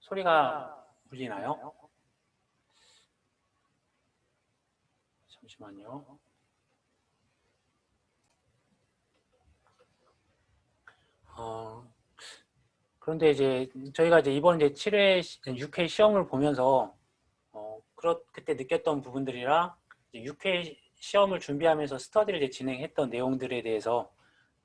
소리가 울리나요? 잠시만요. 어, 그런데 이제 저희가 이제 이번 이제 7회, 6회 시험을 보면서 그때 느꼈던 부분들이랑 6회 시험을 준비하면서 스터디를 이제 진행했던 내용들에 대해서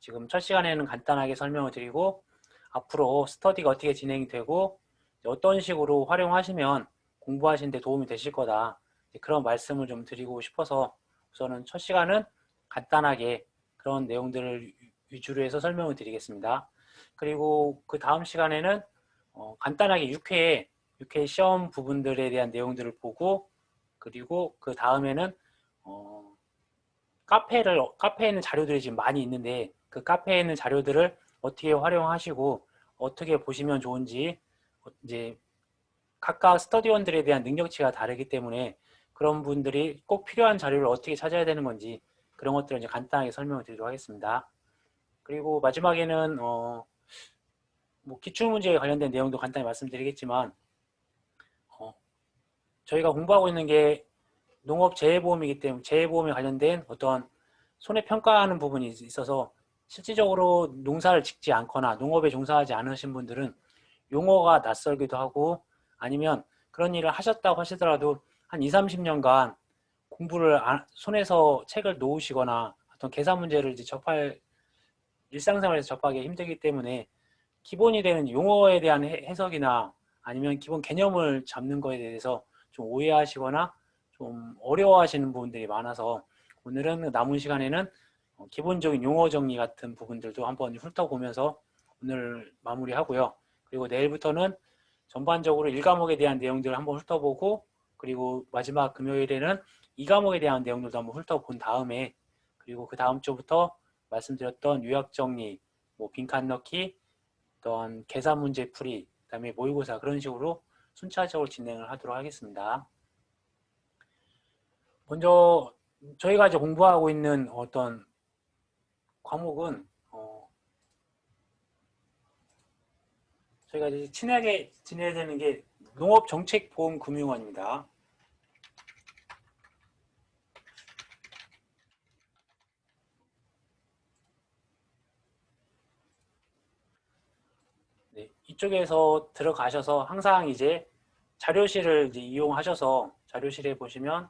지금 첫 시간에는 간단하게 설명을 드리고 앞으로 스터디가 어떻게 진행이 되고 어떤 식으로 활용하시면 공부하시는 데 도움이 되실 거다. 그런 말씀을 좀 드리고 싶어서 우선은 첫 시간은 간단하게 그런 내용들을 위주로 해서 설명을 드리겠습니다. 그리고 그 다음 시간에는 간단하게 6회 시험 부분들에 대한 내용들을 보고 그리고 그 다음에는 카페에 있는 자료들이 지금 많이 있는데 그 카페에 있는 자료들을 어떻게 활용하시고 어떻게 보시면 좋은지 이제 각각 스터디원들에 대한 능력치가 다르기 때문에 그런 분들이 꼭 필요한 자료를 어떻게 찾아야 되는 건지 그런 것들을 이제 간단하게 설명을 드리도록 하겠습니다. 그리고 마지막에는 뭐 기출문제에 관련된 내용도 간단히 말씀드리겠지만 저희가 공부하고 있는 게 농업재해보험이기 때문에 재해보험에 관련된 어떤 손해평가하는 부분이 있어서 실질적으로 농사를 짓지 않거나 농업에 종사하지 않으신 분들은 용어가 낯설기도 하고 아니면 그런 일을 하셨다고 하시더라도 한 2, 30년간 공부를 손에서 책을 놓으시거나 어떤 계산 문제를 이제 일상생활에서 접하기 힘들기 때문에 기본이 되는 용어에 대한 해석이나 아니면 기본 개념을 잡는 거에 대해서 좀 오해하시거나 좀 어려워하시는 부분들이 많아서 오늘은 남은 시간에는 기본적인 용어 정리 같은 부분들도 한번 훑어보면서 오늘 마무리하고요. 그리고 내일부터는 전반적으로 1과목에 대한 내용들을 한번 훑어보고 그리고 마지막 금요일에는 2과목에 대한 내용들도 한번 훑어본 다음에 그리고 그 다음 주부터 말씀드렸던 요약 정리, 뭐 빈칸 넣기, 어떤 계산 문제 풀이, 그다음에 모의고사 그런 식으로 순차적으로 진행을 하도록 하겠습니다. 먼저 저희가 이제 공부하고 있는 어떤 과목은 저희가 이제 친하게 지내야 되는 게 농업정책보험금융원입니다. 네, 이쪽에서 들어가셔서 항상 이제 자료실을 이제 이용하셔서 자료실에 보시면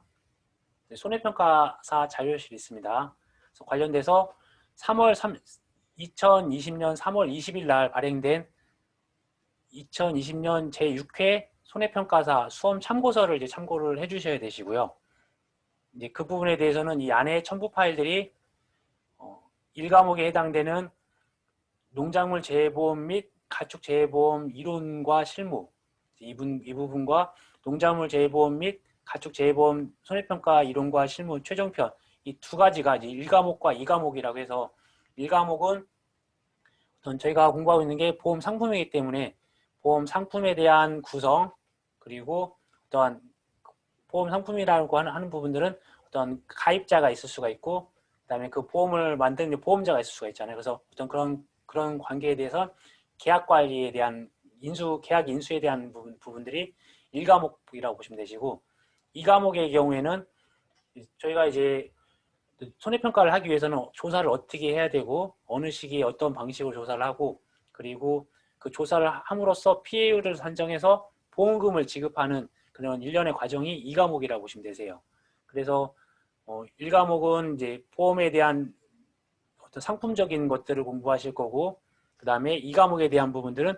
손해평가사 자료실이 있습니다. 그래서 관련돼서 2020년 3월 20일 날 발행된 2020년 제6회 손해평가사 수험 참고서를 이제 참고를 해주셔야 되시고요. 이제 그 부분에 대해서는 이 안에 첨부 파일들이 1과목에 해당되는 농작물 재해보험 및 가축 재해보험 이론과 실무 이 부분과 농작물 재해보험 및 가축 재해보험 손해평가 이론과 실무 최종편 이 두 가지가 이제 1과목과 2과목이라고 해서 1과목은 저희가 공부하고 있는 게 보험 상품이기 때문에 보험 상품에 대한 구성 그리고 어떤 보험 상품이라고 하는 부분들은 어떤 가입자가 있을 수가 있고 그다음에 그 보험을 만드는 보험자가 있을 수가 있잖아요. 그래서 어떤 그런 관계에 대해서 계약 관리에 대한 계약 인수에 대한 부분들이 1과목이라고 보시면 되시고 2과목의 경우에는 저희가 이제 손해평가를 하기 위해서는 조사를 어떻게 해야 되고 어느 시기에 어떤 방식으로 조사를 하고 그리고 그 조사를 함으로써 피해율을 산정해서 보험금을 지급하는 그런 일련의 과정이 2과목이라고 보시면 되세요. 그래서 1과목은 이제 보험에 대한 어떤 상품적인 것들을 공부하실 거고 그 다음에 2과목에 대한 부분들은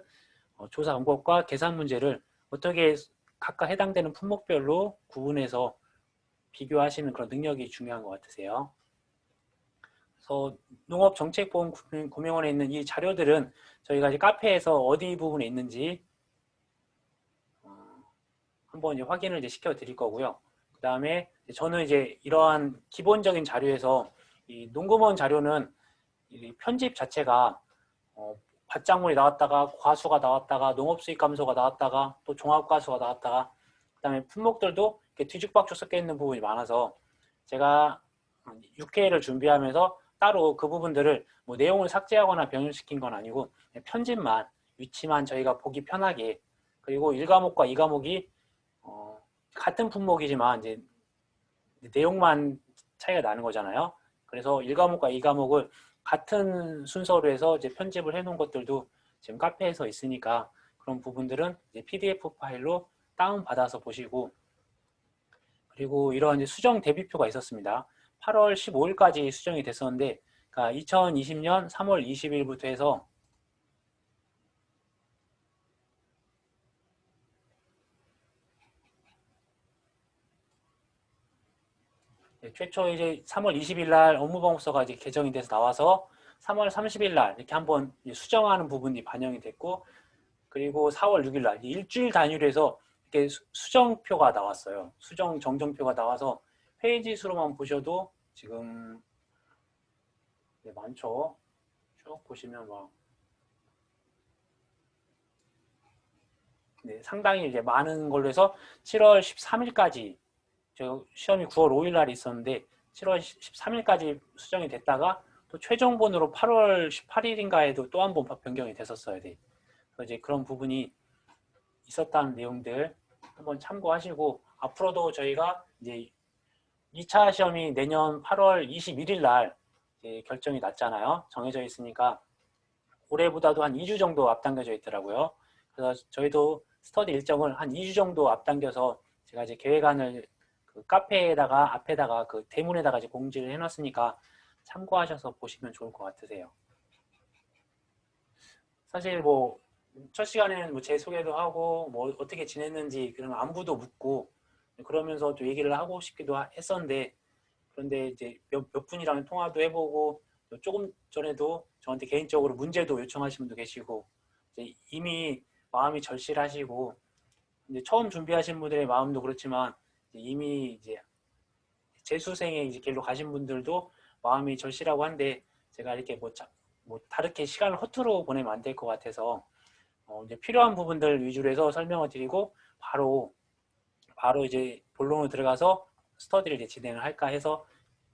조사 방법과 계산 문제를 어떻게 각각 해당되는 품목별로 구분해서 비교하시는 그런 능력이 중요한 것 같으세요. 그래서 농업정책보험금융원에 있는 이 자료들은 저희가 이제 카페에서 어디 부분에 있는지 한번 이제 확인을 이제 시켜 드릴 거고요. 그 다음에 저는 이제 이러한 기본적인 자료에서 이 농금원 자료는 이 편집 자체가 밭작물이 나왔다가 과수가 나왔다가 농업수익 감소가 나왔다가 또 종합과수가 나왔다가 그 다음에 품목들도 이렇게 뒤죽박죽 섞여 있는 부분이 많아서 제가 6회를 준비하면서 따로 그 부분들을 뭐 내용을 삭제하거나 변형시킨 건 아니고 편집만 위치만 저희가 보기 편하게 그리고 1과목과 2과목이 같은 품목이지만 이제 내용만 차이가 나는 거잖아요. 그래서 1과목과 2과목을 같은 순서로 해서 이제 편집을 해 놓은 것들도 지금 카페에서 있으니까 그런 부분들은 이제 PDF 파일로 다운받아서 보시고, 그리고 이런 이제 수정 대비표가 있었습니다. 8월 15일까지 수정이 됐었는데, 그러니까 2020년 3월 20일부터 해서 최초 이제 3월 20일 날 업무보고서가 이제 개정이 돼서 나와서 3월 30일 날 이렇게 한번 수정하는 부분이 반영이 됐고, 그리고 4월 6일 날 일주일 단위로 해서 이렇게 수정표가 나왔어요. 수정 정정표가 나와서 페이지 수로만 보셔도 지금 많죠. 쭉 보시면 막 상당히 이제 많은 걸로 해서 7월 13일까지, 저 시험이 9월 5일 날 있었는데 7월 13일까지 수정이 됐다가 또 최종본으로 8월 18일인가에도 또 한 번 변경이 됐었어야 돼. 그래서 이제 그런 부분이 있었다는 내용들 한번 참고하시고, 앞으로도 저희가 이제 2차 시험이 내년 8월 21일 날 결정이 났잖아요. 정해져 있으니까 올해보다도 한 2주 정도 앞당겨져 있더라고요. 그래서 저희도 스터디 일정을 한 2주 정도 앞당겨서 제가 이제 계획안을 그 카페에다가 앞에다가 그 대문에다가 이제 공지를 해놨으니까 참고하셔서 보시면 좋을 것 같으세요. 사실 뭐 첫 시간에는 뭐 제 소개도 하고 뭐 어떻게 지냈는지 그런 안부도 묻고 그러면서 또 얘기를 하고 싶기도 했었는데, 그런데 이제 몇 분이랑 통화도 해보고 조금 전에도 저한테 개인적으로 문제도 요청하신 분도 계시고 이제 이미 마음이 절실하시고, 이제 처음 준비하신 분들의 마음도 그렇지만 이미 이제 재수생의 이제 길로 가신 분들도 마음이 절실하고 한데, 제가 이렇게 뭐 다르게 시간을 허투루 보내면 안 될 것 같아서 이제 필요한 부분들 위주로 해서 설명을 드리고 바로 이제 본론으로 들어가서 스터디를 이제 진행을 할까 해서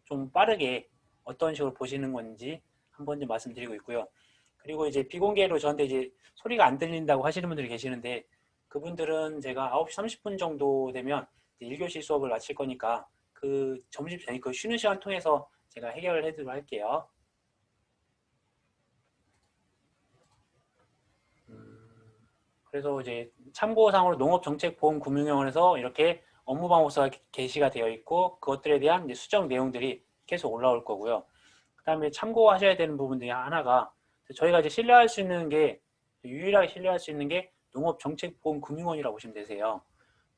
좀 빠르게 어떤 식으로 보시는 건지 한번 좀 말씀드리고 있고요. 그리고 이제 비공개로 저한테 이제 소리가 안 들린다고 하시는 분들이 계시는데, 그분들은 제가 9시 30분 정도 되면 1교시 수업을 마칠 거니까 그 점심, 아니 그 쉬는 시간 통해서 제가 해결을 해드리도록 할게요. 그래서 이제 참고상으로 농업정책보험금융위원회에서 이렇게 업무방법서가 게시가 되어 있고 그것들에 대한 이제 수정 내용들이 계속 올라올 거고요. 그 다음에 참고하셔야 되는 부분들이 하나가, 저희가 이제 신뢰할 수 있는 게, 유일하게 신뢰할 수 있는 게 농업정책보험금융원이라고 보시면 되세요.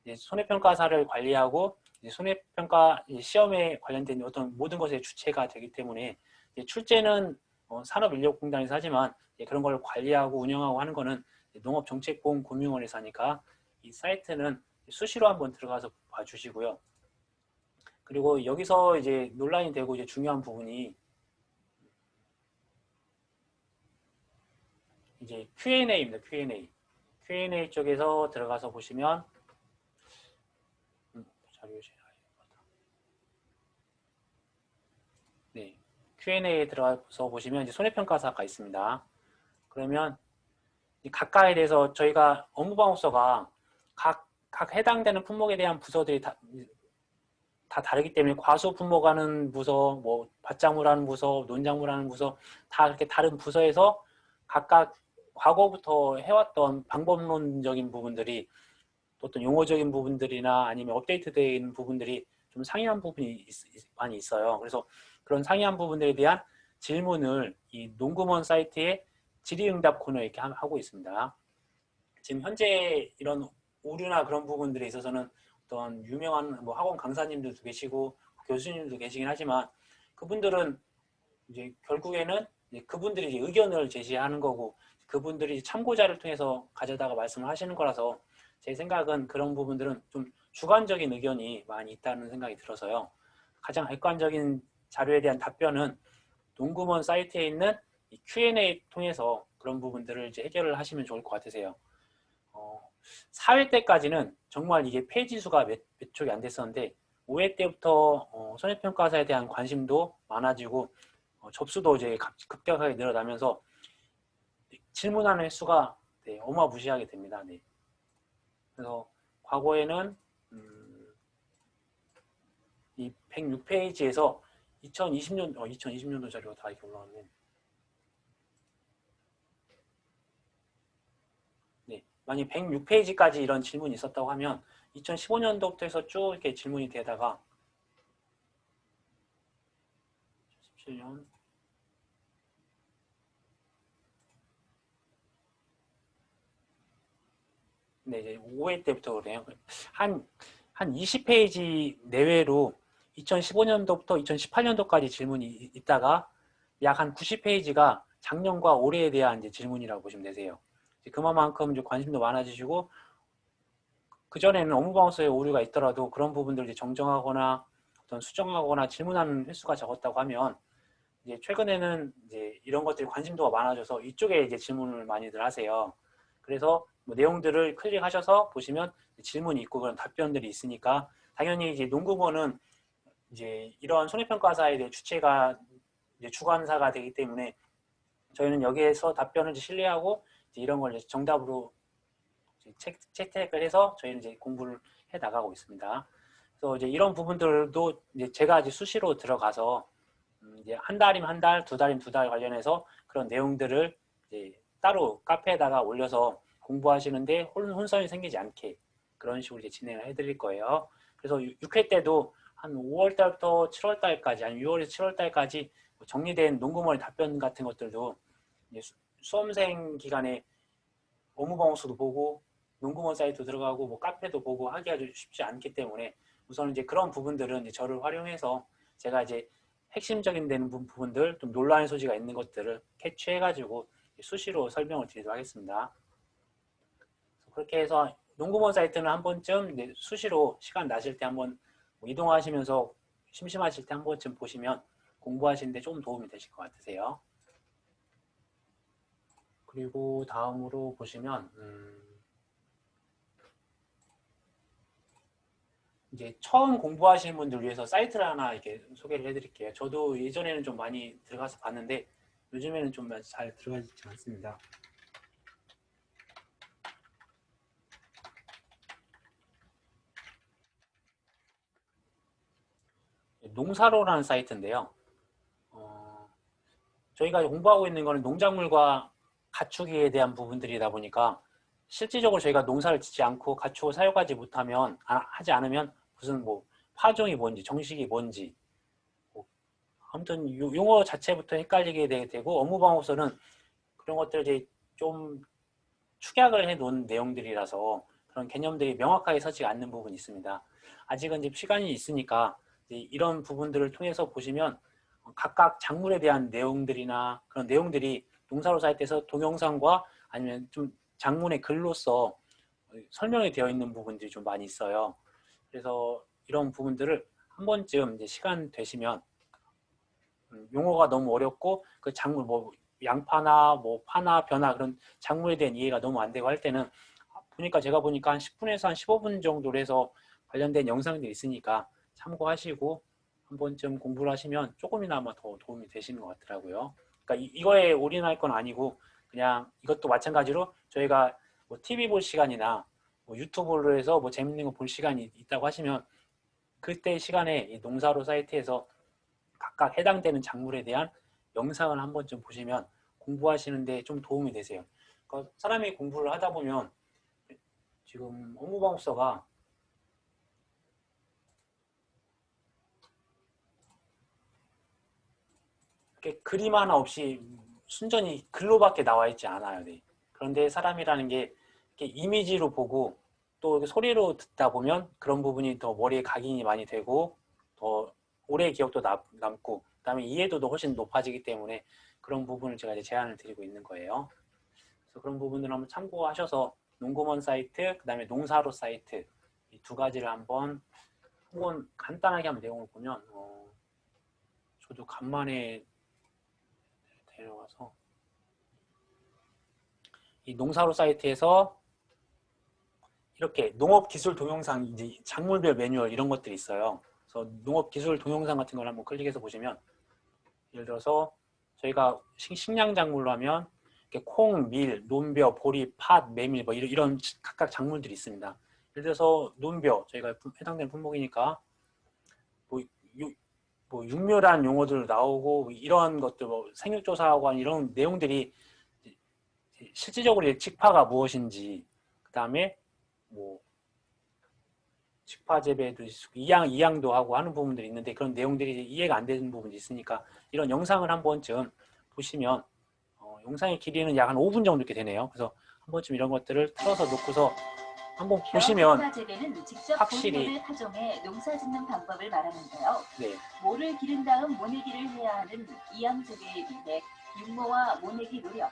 이제 손해평가사를 관리하고 이제 손해평가 시험에 관련된 어떤 모든 것의 주체가 되기 때문에, 출제는 산업인력공단에서 하지만 그런 걸 관리하고 운영하고 하는 거는 농업정책보험금융원에서 하니까 이 사이트는 수시로 한번 들어가서 봐주시고요. 그리고 여기서 이제 논란이 되고 이제 중요한 부분이 이제 Q&A입니다. Q&A 쪽에서 들어가서 보시면 네, Q&A에 들어가서 보시면 이제 손해평가사가 있습니다. 그러면 각각에 대해서 저희가 업무방법서가 각 해당되는 품목에 대한 부서들이 다 다르기 때문에 과수 품목하는 부서, 뭐 밭작물하는 부서, 논작물하는 부서 다 그렇게 다른 부서에서 각각 과거부터 해왔던 방법론적인 부분들이, 어떤 용어적인 부분들이나 아니면 업데이트되어 있는 부분들이 좀 상이한 부분이 많이 있어요. 그래서 그런 상이한 부분들에 대한 질문을 이 농구먼 사이트에 질의응답 코너에 이렇게 하고 있습니다. 지금 현재 이런 오류나 그런 부분들에 있어서는 어떤 유명한 뭐 학원 강사님들도 계시고 교수님들도 계시긴 하지만, 그분들은 이제 결국에는 이제 그분들이 이제 의견을 제시하는 거고 그분들이 참고자를 통해서 가져다가 말씀을 하시는 거라서, 제 생각은 그런 부분들은 좀 주관적인 의견이 많이 있다는 생각이 들어서요. 가장 객관적인 자료에 대한 답변은 농구먼 사이트에 있는 이 Q&A 통해서 그런 부분들을 이제 해결을 하시면 좋을 것 같으세요. 4회 때까지는 정말 이게 페이지 수가 몇 촉이 안 됐었는데 5회 때부터 손해평가사에 대한 관심도 많아지고 접수도 이제 급격하게 늘어나면서 질문하는 횟수가 어마무시하게 됩니다. 네. 그래서 과거에는 이 106페이지에서 2020년도 자료가 다 이렇게 올라왔네. 네, 만약 106페이지까지 이런 질문이 있었다고 하면 2015년도부터 해서 쭉 이렇게 질문이 되다가 17년 네, 이제 5회 때부터 그래요. 한 20페이지 내외로 2015년도부터 2018년도까지 질문이 있다가 약 한 90페이지가 작년과 올해에 대한 이제 질문이라고 보시면 되세요. 그만큼 이제 관심도 많아지시고 그전에는 업무방어서에 오류가 있더라도 그런 부분들을 이제 정정하거나 어떤 수정하거나 질문하는 횟수가 적었다고 하면 이제 최근에는 이제 이런 것들이 관심도가 많아져서 이쪽에 이제 질문을 많이들 하세요. 그래서 뭐 내용들을 클릭하셔서 보시면 질문이 있고 그런 답변들이 있으니까 당연히 이제 농구부는 이제 이런 손해평가사에 대해 주체가 이제 주관사가 되기 때문에 저희는 여기에서 답변을 이제 신뢰하고 이제 이런 걸 이제 정답으로 채택을 해서 저희는 이제 공부를 해 나가고 있습니다. 그래서 이제 이런 부분들도 이제 제가 이제 수시로 들어가서 이제 한 달이면 한 달, 두 달이면 두 달 관련해서 그런 내용들을 이제 따로 카페에다가 올려서 공부하시는데 혼선이 생기지 않게 그런 식으로 이제 진행을 해드릴 거예요. 그래서 6회 때도 한 5월 달부터 7월 달까지, 아니면 6월에서 7월 달까지 정리된 농구머리 답변 같은 것들도 이제 수험생 기간에 업무방어서도 보고 농구먼 사이트 들어가고 뭐 카페도 보고 하기가 좀 쉽지 않기 때문에 우선 이제 그런 부분들은 이제 저를 활용해서 제가 이제 핵심적인 되는 부분들, 좀 논란의 소지가 있는 것들을 캐치해가지고 수시로 설명을 드리도록 하겠습니다. 그렇게 해서 농구먼 사이트는 한 번쯤 이제 수시로 시간 나실 때 한번 이동하시면서 심심하실 때 한 번쯤 보시면 공부하시는데 좀 도움이 되실 것 같으세요. 그리고 다음으로 보시면 이제 처음 공부하시는 분들 위해서 사이트를 하나 이렇게 소개를 해드릴게요. 저도 예전에는 좀 많이 들어가서 봤는데 요즘에는 좀 잘 들어가지 않습니다. 농사로라는 사이트인데요. 저희가 공부하고 있는 거는 농작물과 가축에 대한 부분들이다 보니까 실질적으로 저희가 농사를 짓지 않고 가축을 사육하지 못하면 하지 않으면 무슨 뭐 파종이 뭔지 정식이 뭔지 아무튼 용어 자체부터 헷갈리게 되고 업무방어서는 그런 것들을 이제 좀 축약을 해 놓은 내용들이라서 그런 개념들이 명확하게 서지 않는 부분이 있습니다. 아직은 이제 시간이 있으니까 이런 부분들을 통해서 보시면 각각 작물에 대한 내용들이나 그런 내용들이 농사로 사이트에서 동영상과 아니면 좀 장문의 글로써 설명이 되어 있는 부분들이 좀 많이 있어요. 그래서 이런 부분들을 한 번쯤 이제 시간 되시면 용어가 너무 어렵고 그 작물 뭐 양파나 뭐 파나 벼나 그런 작물에 대한 이해가 너무 안 되고 할 때는 제가 보니까 한 10분에서 한 15분 정도로 해서 관련된 영상들이 있으니까 참고하시고 한 번쯤 공부를 하시면 조금이나마 더 도움이 되시는 것 같더라고요. 그러니까 이거에 올인할 건 아니고 그냥 이것도 마찬가지로 저희가 뭐 TV 볼 시간이나 뭐 유튜브로 해서 뭐 재밌는 거 볼 시간이 있다고 하시면 그때 시간에 이 농사로 사이트에서 각각 해당되는 작물에 대한 영상을 한 번쯤 보시면 공부하시는데 좀 도움이 되세요. 그러니까 사람이 공부를 하다 보면 지금 업무방어서가 이렇게 그림 하나 없이 순전히 글로밖에 나와 있지 않아요. 네. 그런데 사람이라는 게 이렇게 이미지로 보고 또 소리로 듣다 보면 그런 부분이 더 머리에 각인이 많이 되고 더 오래 기억도 남고 그다음에 이해도도 훨씬 높아지기 때문에 그런 부분을 제가 이제 제안을 드리고 있는 거예요. 그래서 그런 부분을 한번 참고하셔서 농구먼 사이트, 그다음에 농사로 사이트 이 두 가지를 한번 간단하게 한번 내용을 보면 저도 간만에 데려가서 이 농사로 사이트에서 이렇게 농업기술 동영상 이제 작물별 매뉴얼 이런 것들이 있어요. 그래서 농업기술 동영상 같은 걸 한번 클릭해서 보시면 예를 들어서 저희가 식량 작물로 하면 콩, 밀, 논벼, 보리, 팥, 메밀 뭐 이런 각각 작물들이 있습니다. 예를 들어서 논벼, 저희가 해당되는 품목이니까 뭐, 뭐 육묘란 용어들 나오고 이런 것들, 뭐 생육조사하고 하는 이런 내용들이 실질적으로 직파가 무엇인지, 그 다음에 뭐 직파 재배도 이양도 하고 하는 부분들이 있는데 그런 내용들이 이해가 안 되는 부분이 있으니까 이런 영상을 한 번쯤 보시면 영상의 길이는 약 한 5분 정도 이렇게 되네요. 그래서 한 번쯤 이런 것들을 틀어서 놓고서 한번 보시면 재배는 직접 확실히 모를 파종해 농사 짓는 방법을 말하는데요. 네. 모를 기른 다음 모내기를 해야 하는 이양 재배에 비해 육모와 모내기 노력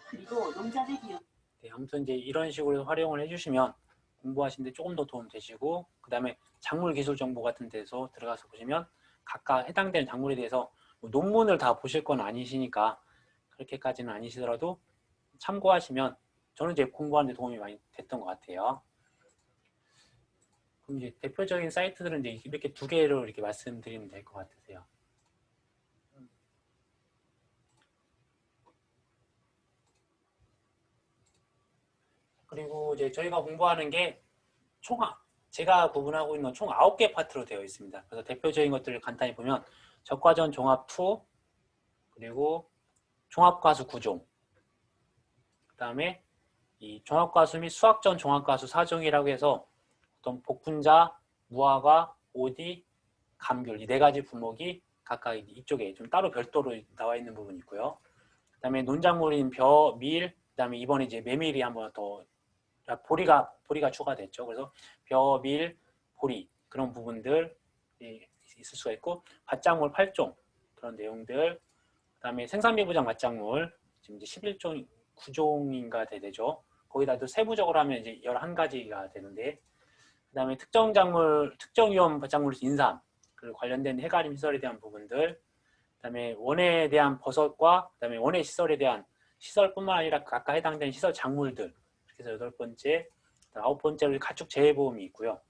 그리고 농작의 비용. 네, 아무튼 이제 이런 식으로 활용을 해주시면 공부하시는데 조금 더 도움 되시고, 그 다음에 작물 기술 정보 같은 데서 들어가서 보시면 각각 해당되는 작물에 대해서 뭐 논문을 다 보실 건 아니시니까 그렇게까지는 아니시더라도 참고하시면 저는 이제 공부하는 데 도움이 많이 됐던 것 같아요. 그럼 이제 대표적인 사이트들은 이제 이렇게 두 개로 이렇게 말씀드리면 될 것 같으세요. 그리고 이제 저희가 공부하는 게 제가 구분하고 있는 건 총 9개 파트로 되어 있습니다. 그래서 대표적인 것들을 간단히 보면 적과전 종합 2, 그리고 종합과수 구종, 그 다음에 이 종합과수 및 수학전 종합과수 4종이라고 해서 어떤 복분자, 무화과, 오디, 감귤 이 네 가지 분목이 각각 이쪽에 좀 따로 별도로 나와 있는 부분이 있고요. 그 다음에 논작물인 벼, 밀, 그 다음에 이번에 이제 메밀이 한번 더 보리가 추가됐죠. 그래서 벼, 밀, 보리 그런 부분들이 있을 수가 있고, 밭작물 8종 그런 내용들, 그 다음에 생산비부작 맛작물 지금 이제 11종, 9종인가 되죠. 거기다도 세부적으로 하면 이제 11가지가 되는데, 그 다음에 특정 작물, 특정 위험 밭작물 인삼, 그 관련된 해가림 시설에 대한 부분들, 그 다음에 원에 대한 버섯과 그 다음에 원예 시설에 대한 시설뿐만 아니라 각각 해당되는 시설 작물들, 그래서 8번째, 9번째로 가축 재해보험이 있고요.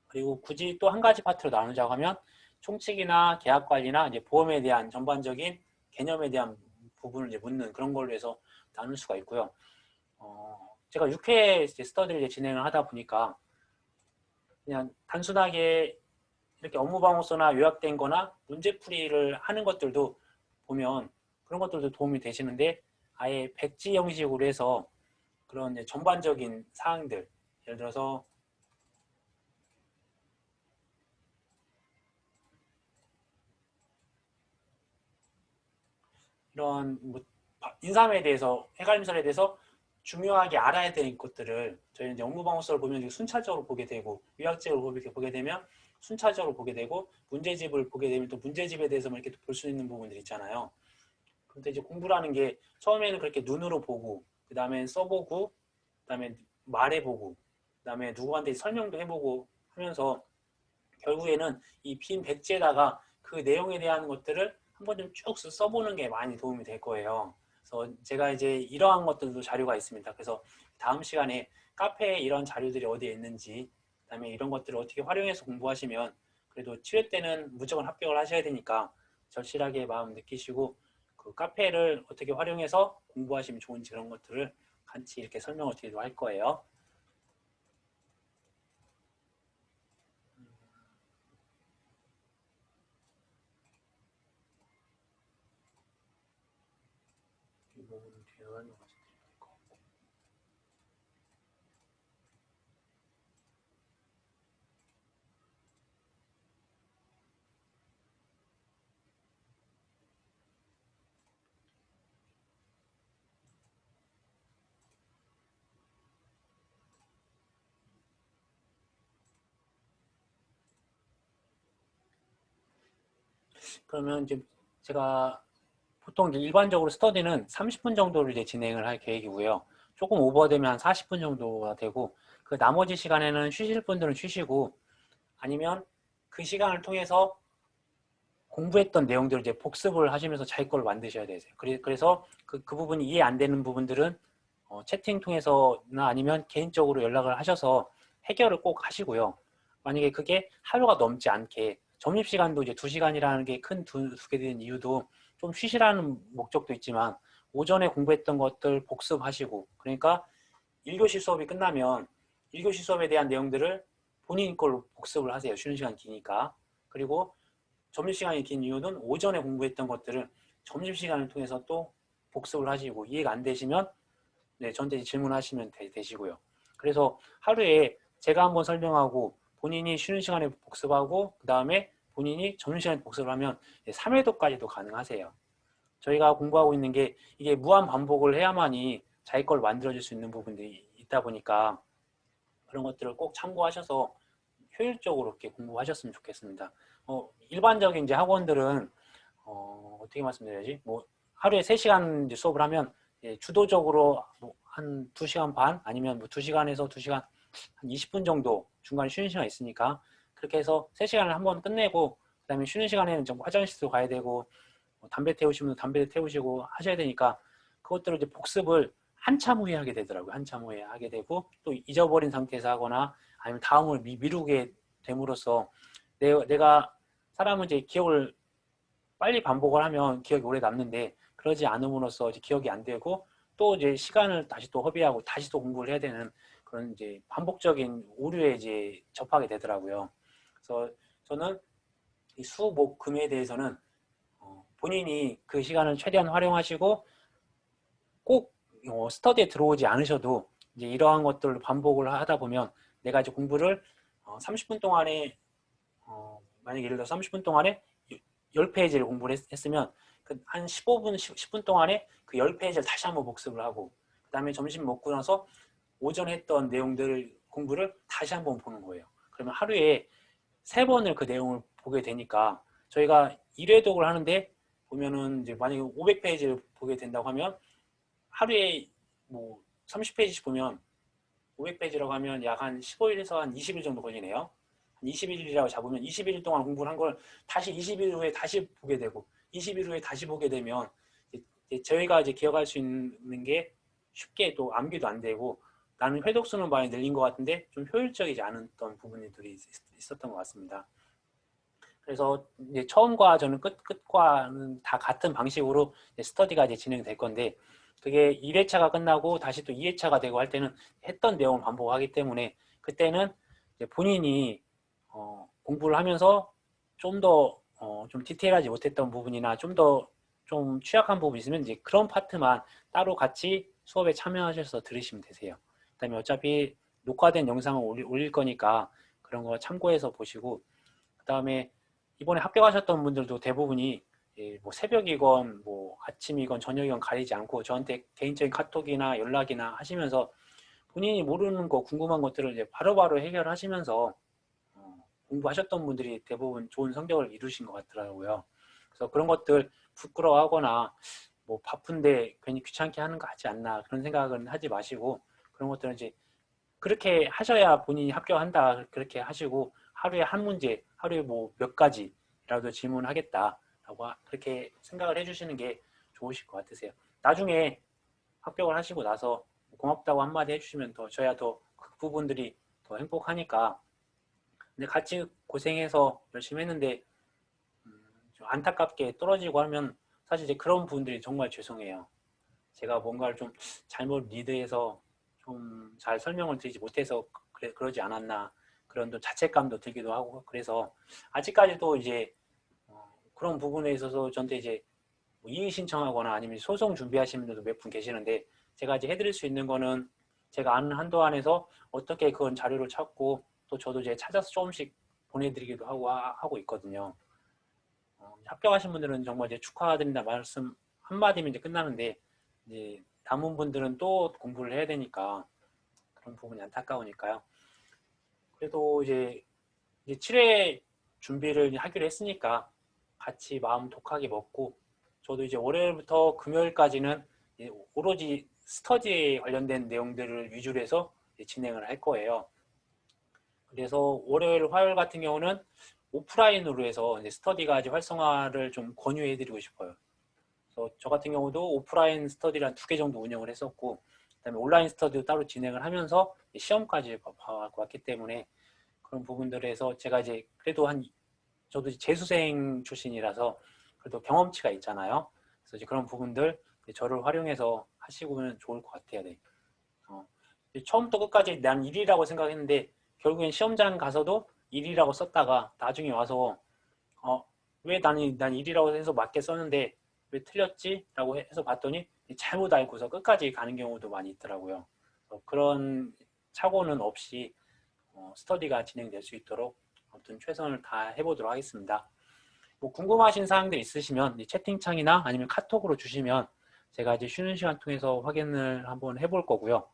그리고 굳이 또 한 가지 파트로 나누자고 하면 총칙이나 계약 관리나 이제 보험에 대한 전반적인 개념에 대한 부분을 이제 묻는 그런 걸로 해서 나눌 수가 있고요. 제가 6회 스터디를 진행을 하다 보니까 그냥 단순하게 이렇게 업무방어서나 요약된 거나 문제풀이를 하는 것들도 보면 그런 것들도 도움이 되시는데, 아예 백지 형식으로 해서 그런 전반적인 사항들, 예를 들어서 이런 뭐 인삼에 대해서, 해갈림설에 대해서 중요하게 알아야 될 것들을 저희는 이제 업무방어서를 보면 순차적으로 보게 되고, 요약집을 이렇게 보게 되면 순차적으로 보게 되고, 문제집을 보게 되면 또 문제집에 대해서만 이렇게 볼 수 있는 부분들 있잖아요. 근데 이제 공부라는 게 처음에는 그렇게 눈으로 보고, 그 다음에 써보고, 그 다음에 말해보고, 그 다음에 누구한테 설명도 해보고 하면서 결국에는 이 빈 백지에다가 그 내용에 대한 것들을 한번 좀 쭉 써보는 게 많이 도움이 될 거예요. 그래서 제가 이제 이러한 것들도 자료가 있습니다. 그래서 다음 시간에 카페에 이런 자료들이 어디에 있는지, 그다음에 이런 것들을 어떻게 활용해서 공부하시면 그래도 7회 때는 무조건 합격을 하셔야 되니까 절실하게 마음 느끼시고, 그 카페를 어떻게 활용해서 공부하시면 좋은지 그런 것들을 같이 이렇게 설명을 드리도록 할 거예요. 이 부분은 뒤에 설명하시면 될 것 같고. 그러면 이제 제가 보통 일반적으로 스터디는 30분 정도를 이제 진행을 할 계획이고요. 조금 오버되면 한 40분 정도가 되고, 그 나머지 시간에는 쉬실 분들은 쉬시고, 아니면 그 시간을 통해서 공부했던 내용들을 이제 복습을 하시면서 자기 걸 만드셔야 되세요. 그래서 그 부분이 이해 안 되는 부분들은 채팅 통해서나 아니면 개인적으로 연락을 하셔서 해결을 꼭 하시고요. 만약에 그게 하루가 넘지 않게, 점심시간도 이제 2시간이라는 게 큰 두게 된 이유도 좀 쉬시라는 목적도 있지만, 오전에 공부했던 것들 복습하시고, 그러니까 1교시 수업이 끝나면 1교시 수업에 대한 내용들을 본인 걸로 복습을 하세요. 쉬는 시간 기니까. 그리고 점심시간이 긴 이유는 오전에 공부했던 것들을 점심시간을 통해서 또 복습을 하시고, 이해가 안 되시면 네, 저한테 질문하시면 되시고요. 그래서 하루에 제가 한번 설명하고 본인이 쉬는 시간에 복습하고 그 다음에 본인이 점심시간에 복습을 하면 3회도까지도 가능하세요. 저희가 공부하고 있는 게 이게 무한 반복을 해야만이 자기 걸 만들어줄 수 있는 부분들이 있다 보니까 그런 것들을 꼭 참고하셔서 효율적으로 이렇게 공부하셨으면 좋겠습니다. 일반적인 이제 학원들은 어떻게 말씀드려야지? 뭐 하루에 3시간 이제 수업을 하면 주도적으로 뭐 한 2시간 반 아니면 뭐 2시간에서 2시간 한 20분 정도 중간에 쉬는 시간 있으니까 그렇게 해서 3시간을 한번 끝내고 그다음에 쉬는 시간에는 좀 화장실도 가야 되고 담배 태우시면 담배 태우시고 하셔야 되니까 그것들을 이제 복습을 한참 후에 하게 되더라고요. 한참 후에 하게 되고 또 잊어버린 상태에서 하거나 아니면 다음을 미루게 됨으로써 내가 사람은 이제 기억을 빨리 반복을 하면 기억이 오래 남는데 그러지 않음으로써 이제 기억이 안 되고 또 이제 시간을 다시 또 허비하고 다시 또 공부를 해야 되는 그런 이제 반복적인 오류에 이제 접하게 되더라고요. 그래서 저는 이 수, 목, 금에 대해서는 본인이 그 시간을 최대한 활용하시고 꼭 스터디에 들어오지 않으셔도 이제 이러한 것들을 반복을 하다 보면 내가 이제 공부를 30분 동안에 만약에 예를 들어 30분 동안에 10페이지를 공부를 했으면 한 15분, 10분 동안에 그 10페이지를 다시 한번 복습을 하고 그 다음에 점심 먹고 나서 오전에 했던 내용들 공부를 다시 한번 보는 거예요. 그러면 하루에 3번을 그 내용을 보게 되니까 저희가 1회독을 하는데 보면은 이제 만약에 500페이지를 보게 된다고 하면 하루에 뭐 30페이지씩 보면 500페이지라고 하면 약 한 15일에서 한 20일 정도 걸리네요. 한 21일이라고 잡으면 21일 동안 공부를 한 걸 다시 20일 후에 다시 보게 되고 20일 후에 다시 보게 되면 이제 저희가 이제 기억할 수 있는 게 쉽게 또 암기도 안 되고 나는 회독수는 많이 늘린 것 같은데 좀 효율적이지 않았던 부분들이 있었던 것 같습니다. 그래서 이제 처음과 저는 끝과는 다 같은 방식으로 스터디가 이제 진행될 건데 그게 1회차가 끝나고 다시 또 2회차가 되고 할 때는 했던 내용을 반복하기 때문에 그때는 이제 본인이 공부를 하면서 좀 더 좀 디테일하지 못했던 부분이나 좀 더 좀 취약한 부분이 있으면 이제 그런 파트만 따로 같이 수업에 참여하셔서 들으시면 되세요. 그다음에 어차피 녹화된 영상을 올릴 거니까 그런 거 참고해서 보시고 그다음에 이번에 합격하셨던 분들도 대부분이 뭐 새벽이건 뭐 아침이건 저녁이건 가리지 않고 저한테 개인적인 카톡이나 연락이나 하시면서 본인이 모르는 거 궁금한 것들을 이제 바로바로 해결하시면서 공부하셨던 분들이 대부분 좋은 성적을 이루신 것 같더라고요. 그래서 그런 것들 부끄러워하거나 뭐 바쁜데 괜히 귀찮게 하는 거 하지 않나 그런 생각은 하지 마시고 그런 것들은 이제 그렇게 하셔야 본인이 합격한다 그렇게 하시고 하루에 한 문제, 하루에 뭐 몇 가지라도 질문하겠다라고 그렇게 생각을 해주시는 게 좋으실 것 같으세요. 나중에 합격을 하시고 나서 고맙다고 한마디 해주시면 더 저야 더 그 부분들이 더 행복하니까 근데 같이 고생해서 열심히 했는데 좀 안타깝게 떨어지고 하면 사실 이제 그런 분들이 정말 죄송해요. 제가 뭔가를 좀 잘못 리드해서 좀 잘 설명을 드리지 못해서 그러지 않았나 그런 또 자책감도 들기도 하고 그래서 아직까지도 이제 그런 부분에 있어서 저한테 이제 뭐 이의 신청하거나 아니면 소송 준비하시는 분들도 몇 분 계시는데 제가 이제 해드릴 수 있는 거는 제가 아는 한도 안에서 어떻게 그건 자료를 찾고 또 저도 이제 찾아서 조금씩 보내드리기도 하고 있거든요. 합격하신 분들은 정말 이제 축하드린다 말씀 한마디면 이제 끝나는데 이제 남은 분들은 또 공부를 해야 되니까 그런 부분이 안타까우니까요. 그래도 이제 7회 준비를 하기로 했으니까 같이 마음 독하게 먹고 저도 이제 월요일부터 금요일까지는 오로지 스터디에 관련된 내용들을 위주로 해서 진행을 할 거예요. 그래서 월요일, 화요일 같은 경우는 오프라인으로 해서 이제 스터디가 이제 활성화를 좀 권유해드리고 싶어요. 그래서 저 같은 경우도 오프라인 스터디를 한 2개 정도 운영을 했었고 그다음에 온라인 스터디도 따로 진행을 하면서 시험까지 봐왔기 때문에 그런 부분들에서 제가 이제 그래도 저도 재수생 출신이라서 그래도 경험치가 있잖아요. 그래서 이제 그런 부분들 저를 활용해서 하시면 좋을 것 같아요. 네. 처음부터 끝까지 난 1이라고 생각했는데 결국엔 시험장 가서도 1이라고 썼다가 나중에 와서 왜 난 1이라고 해서 맞게 썼는데 왜 틀렸지? 라고 해서 봤더니 잘못 알고서 끝까지 가는 경우도 많이 있더라고요. 그런 착오는 없이 스터디가 진행될 수 있도록 아무튼 최선을 다해 보도록 하겠습니다. 뭐 궁금하신 사항들 있으시면 채팅창이나 아니면 카톡으로 주시면 제가 이제 쉬는 시간 통해서 확인을 한번 해볼 거고요.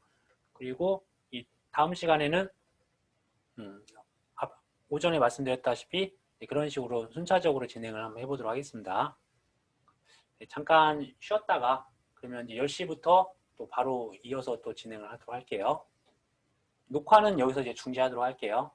그리고 이 다음 시간에는 오전에 말씀드렸다시피 그런 식으로 순차적으로 진행을 한번 해보도록 하겠습니다. 잠깐 쉬었다가 그러면 이제 10시부터 또 바로 이어서 또 진행을 하도록 할게요. 녹화는 여기서 이제 중지하도록 할게요.